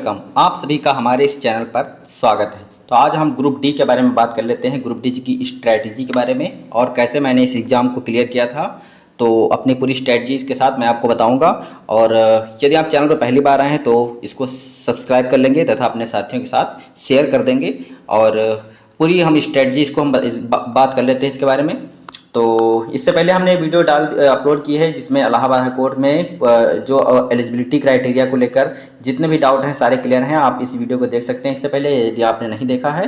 Welcome. आप सभी का हमारे इस चैनल पर स्वागत है। तो आज हम ग्रुप डी के बारे में बात कर लेते हैं, ग्रुप डी की स्ट्रैटेजी के बारे में और कैसे मैंने इस एग्ज़ाम को क्लियर किया था। तो अपनी पूरी स्ट्रैटेजी के साथ मैं आपको बताऊंगा। और यदि आप चैनल पर पहली बार आए हैं तो इसको सब्सक्राइब कर लेंगे तथा अपने साथियों के साथ शेयर कर देंगे। और पूरी हम स्ट्रैटेजी को हम बात कर लेते हैं इसके बारे में। तो इससे पहले हमने वीडियो अपलोड की है जिसमें इलाहाबाद हाई कोर्ट में जो एलिजिबिलिटी क्राइटेरिया को लेकर जितने भी डाउट हैं सारे क्लियर हैं। आप इस वीडियो को देख सकते हैं इससे पहले, यदि आपने नहीं देखा है।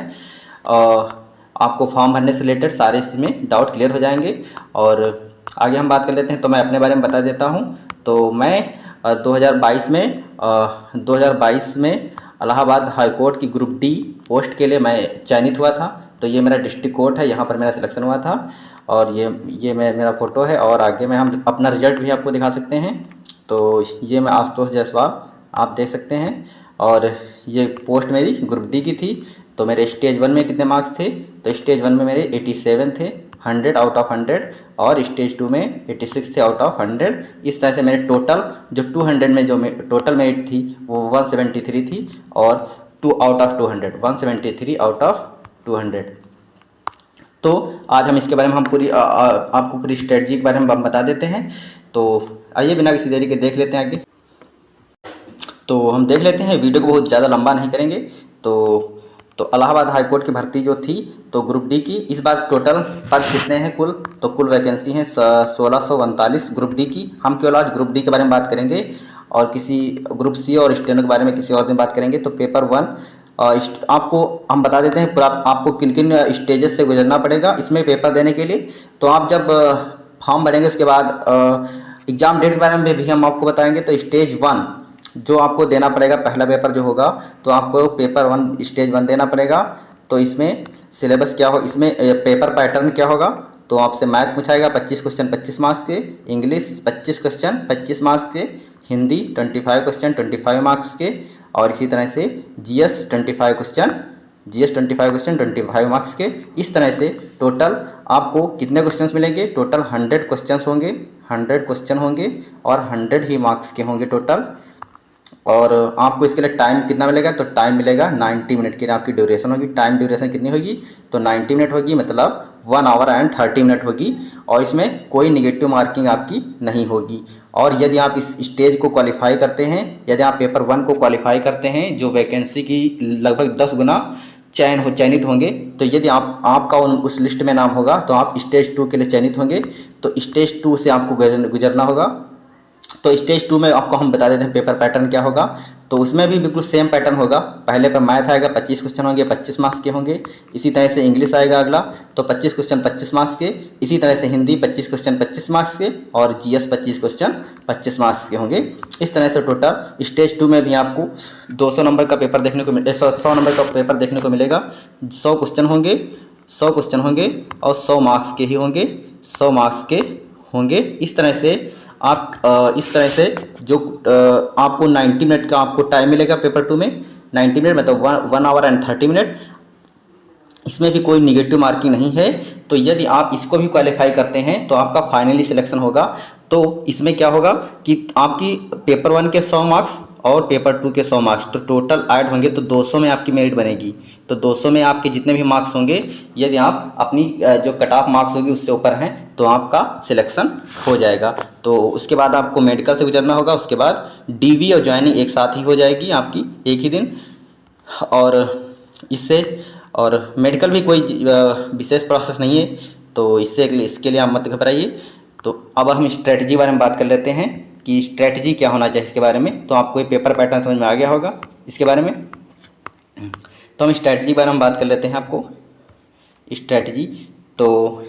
आपको फॉर्म भरने से रिलेटेड सारे इसमें डाउट क्लियर हो जाएंगे। और आगे हम बात कर लेते हैं। तो मैं अपने बारे में बता देता हूँ। तो मैं 2022 में इलाहाबाद हाई कोर्ट की ग्रुप डी पोस्ट के लिए मैं चयनित हुआ था। तो ये मेरा डिस्ट्रिक्ट कोर्ट है, यहाँ पर मेरा सिलेक्शन हुआ था। और ये मेरा फ़ोटो है। और आगे में हम अपना रिजल्ट भी आपको दिखा सकते हैं। तो ये मैं आशुतोष जायसवाल आप देख सकते हैं। और ये पोस्ट मेरी ग्रुप डी की थी। तो मेरे स्टेज 1 में कितने मार्क्स थे? तो स्टेज 1 में मेरे 87 थे, 100 आउट ऑफ 100। और स्टेज 2 में 86 थे आउट ऑफ 100। इस तरह से मेरे टोटल जो 200 में जो टोटल मेरिट थी वो 173 थी। और 2 आउट ऑफ 200, 173 आउट ऑफ 200। तो आज हम इसके बारे में आपको पूरी स्ट्रेटजी के बारे में हम बता देते हैं। तो आइए बिना किसी देरी के देख लेते हैं आगे। तो हम देख लेते हैं, वीडियो को बहुत ज़्यादा लंबा नहीं करेंगे। तो इलाहाबाद हाई कोर्ट की भर्ती जो थी तो ग्रुप डी की, इस बार टोटल पद कितने हैं कुल? तो कुल वैकेंसी हैं 1639 ग्रुप डी की। हम केवल आज ग्रुप डी के बारे में बात करेंगे और किसी ग्रुप सी और स्टेनो के बारे में किसी और दिन बात करेंगे। तो पेपर 1 आपको हम बता देते हैं पूरा आपको किन किन स्टेजेस से गुजरना पड़ेगा इसमें पेपर देने के लिए। तो आप जब फॉर्म भरेंगे उसके बाद एग्ज़ाम डेट के बारे में भी हम आपको बताएंगे। तो स्टेज 1 जो आपको देना पड़ेगा, पहला पेपर जो होगा, तो आपको पेपर 1 स्टेज 1 देना पड़ेगा। तो इसमें सिलेबस क्या हो, इसमें पेपर पैटर्न क्या होगा? तो आपसे मैथ पूछाएगा 25 क्वेश्चन 25 मार्क्स के, इंग्लिश 25 क्वेश्चन 25 मार्क्स के, हिंदी 25 क्वेश्चन 25 मार्क्स के, और इसी तरह से जीएस 25 क्वेश्चन 25 मार्क्स के। इस तरह से टोटल आपको कितने क्वेश्चंस मिलेंगे? टोटल 100 क्वेश्चंस होंगे, 100 क्वेश्चन होंगे और 100 ही मार्क्स के होंगे टोटल। और आपको इसके लिए टाइम कितना मिलेगा? तो टाइम मिलेगा 90 मिनट की आपकी ड्यूरेशन होगी। टाइम ड्यूरेशन कितनी होगी? तो 90 मिनट होगी, मतलब 1 आवर एंड 30 मिनट होगी। और इसमें कोई निगेटिव मार्किंग आपकी नहीं होगी। और यदि आप इस स्टेज को क्वालिफाई करते हैं, यदि आप पेपर 1 को क्वालिफाई करते हैं जो वैकेंसी की लगभग 10 गुना चयनित होंगे, तो यदि आपका उस लिस्ट में नाम होगा तो आप स्टेज 2 के लिए चयनित होंगे। तो स्टेज 2 से आपको गुजरना होगा। तो स्टेज 2 में आपको हम बता देते हैं पेपर पैटर्न क्या होगा। तो उसमें भी बिल्कुल सेम पैटर्न होगा। पहले पर मैथ आएगा, 25 क्वेश्चन होंगे, 25 मार्क्स के होंगे। इसी तरह से इंग्लिश आएगा अगला, तो 25 क्वेश्चन 25 मार्क्स के। इसी तरह से हिंदी 25 क्वेश्चन 25 मार्क्स के, और जीएस 25 क्वेश्चन 25 मार्क्स के होंगे। इस तरह से टोटल स्टेज 2 में भी आपको 200 नंबर का पेपर देखने को 100 नंबर का पेपर देखने को मिलेगा। 100 क्वेश्चन होंगे, 100 क्वेश्चन होंगे और 100 मार्क्स के ही होंगे, 100 मार्क्स के होंगे। इस तरह से जो आपको 90 मिनट का आपको टाइम मिलेगा पेपर 2 में। 90 मिनट मतलब 1 आवर एंड 30 मिनट। इसमें भी कोई निगेटिव मार्किंग नहीं है। तो यदि आप इसको भी क्वालिफाई करते हैं तो आपका फाइनली सिलेक्शन होगा। तो इसमें क्या होगा कि आपकी पेपर 1 के 100 मार्क्स और पेपर 2 के 100 मार्क्स तो टोटल ऐड होंगे, तो 200 में आपकी मेरिट बनेगी। तो 200 में आपके जितने भी मार्क्स होंगे, यदि आप अपनी जो कट ऑफ मार्क्स होगी उससे ऊपर हैं तो आपका सिलेक्शन हो जाएगा। तो उसके बाद आपको मेडिकल से गुजरना होगा। उसके बाद डीवी और ज्वाइनिंग एक साथ ही हो जाएगी आपकी, एक ही दिन। और मेडिकल भी कोई विशेष प्रोसेस नहीं है, तो इसके लिए आप मत घबराइए। तो अब हम स्ट्रेटजी के बारे में बात कर लेते हैं कि स्ट्रेटजी क्या होना चाहिए इसके बारे में। तो आपको ये पेपर पैटर्न समझ में आ गया होगा इसके बारे में। तो हम स्ट्रेटजी के बारे में बात कर लेते हैं। आपको स्ट्रेटजी तो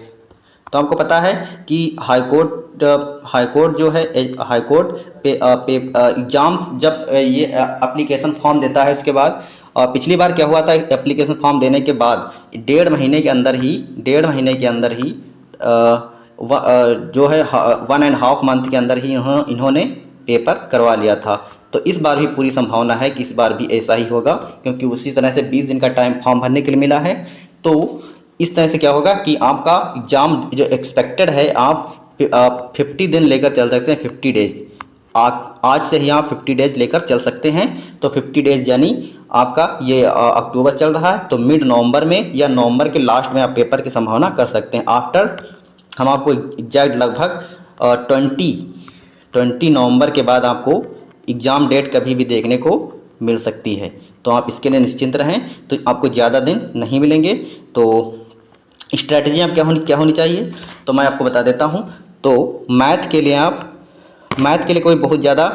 आपको पता है कि हाई कोर्ट जो है, हाई कोर्ट पे एग्ज़ाम जब ये एप्लीकेशन फॉर्म देता है उसके बाद, पिछली बार क्या हुआ था, एप्लीकेशन फॉर्म देने के बाद 1.5 महीने के अंदर ही जो है 1.5 मंथ के अंदर ही इन्होंने पेपर करवा लिया था। तो इस बार भी पूरी संभावना है कि इस बार भी ऐसा ही होगा, क्योंकि उसी तरह से 20 दिन का टाइम फॉर्म भरने के लिए मिला है। तो इस तरह से क्या होगा कि आपका एग्ज़ाम जो एक्सपेक्टेड है, आप 50 दिन लेकर चल सकते हैं, 50 डेज। आज से ही आप 50 डेज लेकर चल सकते हैं। तो 50 डेज यानी आपका ये अक्टूबर चल रहा है, तो मिड नवंबर में या नवंबर के लास्ट में आप पेपर की संभावना कर सकते हैं। आफ्टर हम आपको एग्जैक्ट लगभग 20 नवंबर के बाद आपको एग्ज़ाम डेट कभी भी देखने को मिल सकती है। तो आप इसके लिए निश्चिंत रहें, तो आपको ज़्यादा दिन नहीं मिलेंगे। तो स्ट्रैटेजी आप क्या होनी चाहिए, तो मैं आपको बता देता हूँ। तो मैथ के लिए कोई बहुत ज़्यादा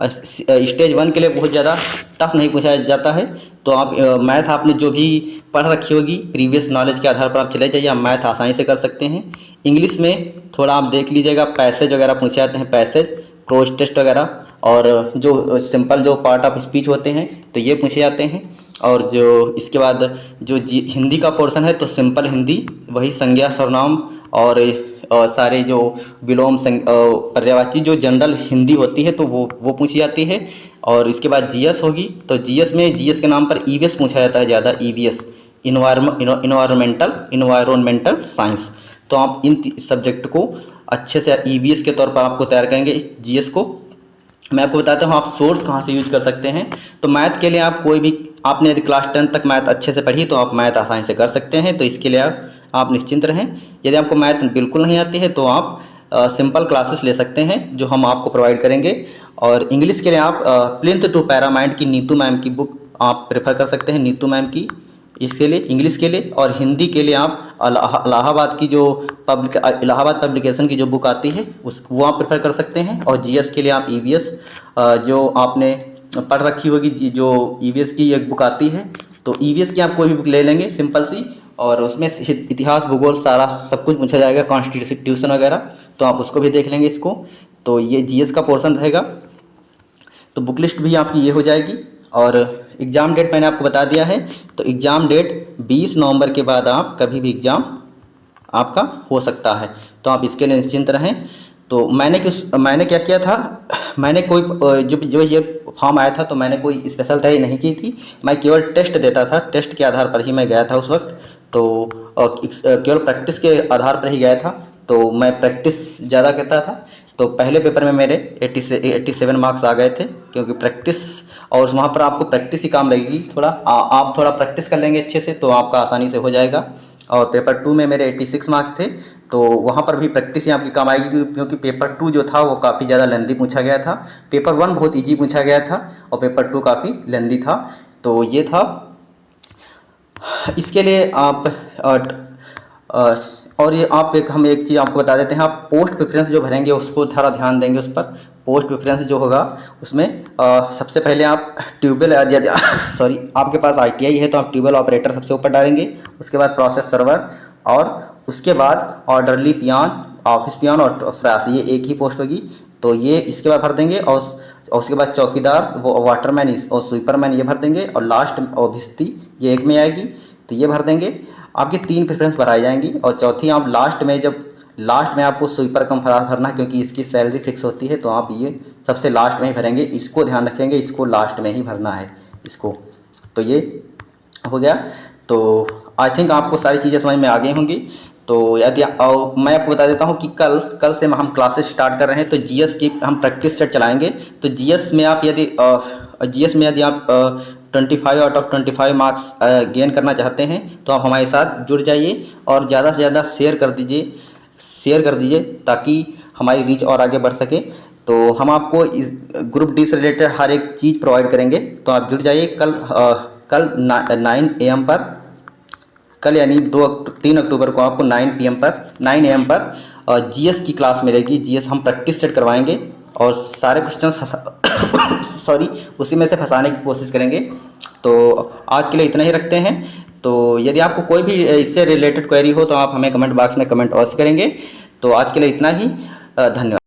स्टेज 1 के लिए बहुत ज़्यादा टफ नहीं पूछा जाता है। तो आप मैथ आपने जो भी पढ़ रखी होगी प्रीवियस नॉलेज के आधार पर आप चले जाइए, आप मैथ आसानी से कर सकते हैं। इंग्लिश में थोड़ा आप देख लीजिएगा, पैसेज वगैरह पूछे जाते हैं, पैसेज क्रोज टेस्ट वगैरह, और जो सिंपल जो पार्ट ऑफ स्पीच होते हैं तो ये पूछे जाते हैं। और जो इसके बाद जो हिंदी का पोर्शन है तो सिंपल हिंदी, वही संज्ञा सर्वनाम और सारे जो विलोम पर्यायवाची जो जनरल हिंदी होती है तो वो पूछी जाती है। और इसके बाद जीएस होगी, तो जीएस के नाम पर ईवीएस पूछा जाता है ज़्यादा, ईवीएस इन्वायरमेंटल साइंस। तो आप इन सब्जेक्ट को अच्छे से ईवीएस के तौर पर आपको तैयार करेंगे। जीएस को मैं आपको बताता हूँ आप सोर्स कहाँ से यूज कर सकते हैं। तो मैथ के लिए आप कोई भी, आपने यदि क्लास 10 तक मैथ अच्छे से पढ़ी तो आप मैथ आसानी से कर सकते हैं। तो इसके लिए आप निश्चिंत रहें। यदि आपको मैथ बिल्कुल नहीं आती है तो आप सिंपल क्लासेस ले सकते हैं जो हम आपको प्रोवाइड करेंगे। और इंग्लिश के लिए आप प्लिंथ टू पैरामाइंड की नीतू मैम की बुक आप प्रेफर कर सकते हैं, नीतू मैम की, इसके लिए इंग्लिश के लिए। और हिंदी के लिए आप इलाहाबाद की जो इलाहाबाद पब्लिकेशन की जो बुक आती है वो आप प्रेफर कर सकते हैं। और जीएस के लिए आप ईवीएस जो आपने पढ़ रखी होगी, जो ईवीएस की एक बुक आती है, तो ईवीएस की आप कोई भी बुक ले लेंगे सिंपल सी, और उसमें इतिहास भूगोल सारा सब कुछ पूछा जाएगा, कॉन्स्टिट्यूशन वगैरह, तो आप उसको भी देख लेंगे इसको। तो ये जीएस का पोर्शन रहेगा। तो बुक लिस्ट भी आपकी ये हो जाएगी। और एग्ज़ाम डेट मैंने आपको बता दिया है। तो एग्ज़ाम डेट 20 नवंबर के बाद आप कभी भी एग्ज़ाम आपका हो सकता है। तो आप इसके लिए निश्चिंत रहें। तो मैंने क्या किया था, मैंने कोई जो ये फॉर्म आया था तो मैंने कोई स्पेशल तैयारी नहीं की थी, मैं केवल टेस्ट देता था, टेस्ट के आधार पर ही मैं गया था उस वक्त। तो केवल प्रैक्टिस के आधार पर ही गया था, तो मैं प्रैक्टिस ज़्यादा करता था। तो पहले पेपर में मेरे 87 मार्क्स आ गए थे, क्योंकि प्रैक्टिस, और वहाँ पर आपको प्रैक्टिस ही काम लगेगी थोड़ा, आप थोड़ा प्रैक्टिस कर लेंगे अच्छे से तो आपका आसानी से हो जाएगा। और पेपर 2 में मेरे 86 मार्क्स थे, तो वहाँ पर भी प्रैक्टिस ही आपकी काम आएगी, क्योंकि पेपर 2 जो था वो काफ़ी ज़्यादा लेंदी पूछा गया था। पेपर 1 बहुत ईजी पूछा गया था और पेपर 2 काफ़ी लेंदी था। तो ये था। इसके लिए आप और ये हम एक चीज़ आपको बता देते हैं, आप पोस्ट प्रेफरेंस जो भरेंगे उसको थोड़ा ध्यान देंगे उस पर। पोस्ट प्रेफरेंस जो होगा उसमें सबसे पहले आप ट्यूबवेल सॉरी आपके पास आईटीआई है तो आप ट्यूबवेल ऑपरेटर सबसे ऊपर डालेंगे, उसके बाद प्रोसेस सर्वर, और उसके बाद ऑर्डरली पियान, ऑफिस पियान और फ्रास, ये एक ही पोस्ट होगी। तो ये इसके बाद भर देंगे। और उसके बाद चौकीदार, वो वाटरमैन और स्वीपरमैन ये भर देंगे। और लास्ट ओभिस्ती ये एक में आएगी, तो ये भर देंगे। आपकी 3 प्रेफरेंस भराई जाएंगी। और चौथी आप लास्ट में आपको स्वीपर कम भरना है, क्योंकि इसकी सैलरी फिक्स होती है, तो आप ये सबसे लास्ट में ही भरेंगे। इसको ध्यान रखेंगे, इसको लास्ट में ही भरना है इसको। तो ये हो गया। तो आई थिंक आपको सारी चीज़ें समझ में आ गई होंगी। तो यदि मैं आपको बता देता हूँ कि कल से हम क्लासेस स्टार्ट कर रहे हैं। तो जीएस की हम प्रैक्टिस सेट चलाएंगे। तो जीएस में आप यदि 25 आउट ऑफ 25 मार्क्स गेन करना चाहते हैं तो आप हमारे साथ जुड़ जाइए और ज़्यादा से ज़्यादा शेयर कर दीजिए ताकि हमारी रीच और आगे बढ़ सके। तो हम आपको इस ग्रुप डी से रिलेटेड हर एक चीज़ प्रोवाइड करेंगे, तो आप जुड़ जाइए। कल 9 AM पर, कल यानी 3 अक्टूबर को आपको 9 AM पर जीएस की क्लास मिलेगी। जीएस हम प्रैक्टिस सेट करवाएंगे और सारे क्वेश्चन उसी में से फंसाने की कोशिश करेंगे। तो आज के लिए इतना ही रखते हैं। तो यदि आपको कोई भी इससे रिलेटेड क्वेरी हो तो आप हमें कमेंट बॉक्स में कमेंट अवश्य करेंगे। तो आज के लिए इतना ही, धन्यवाद।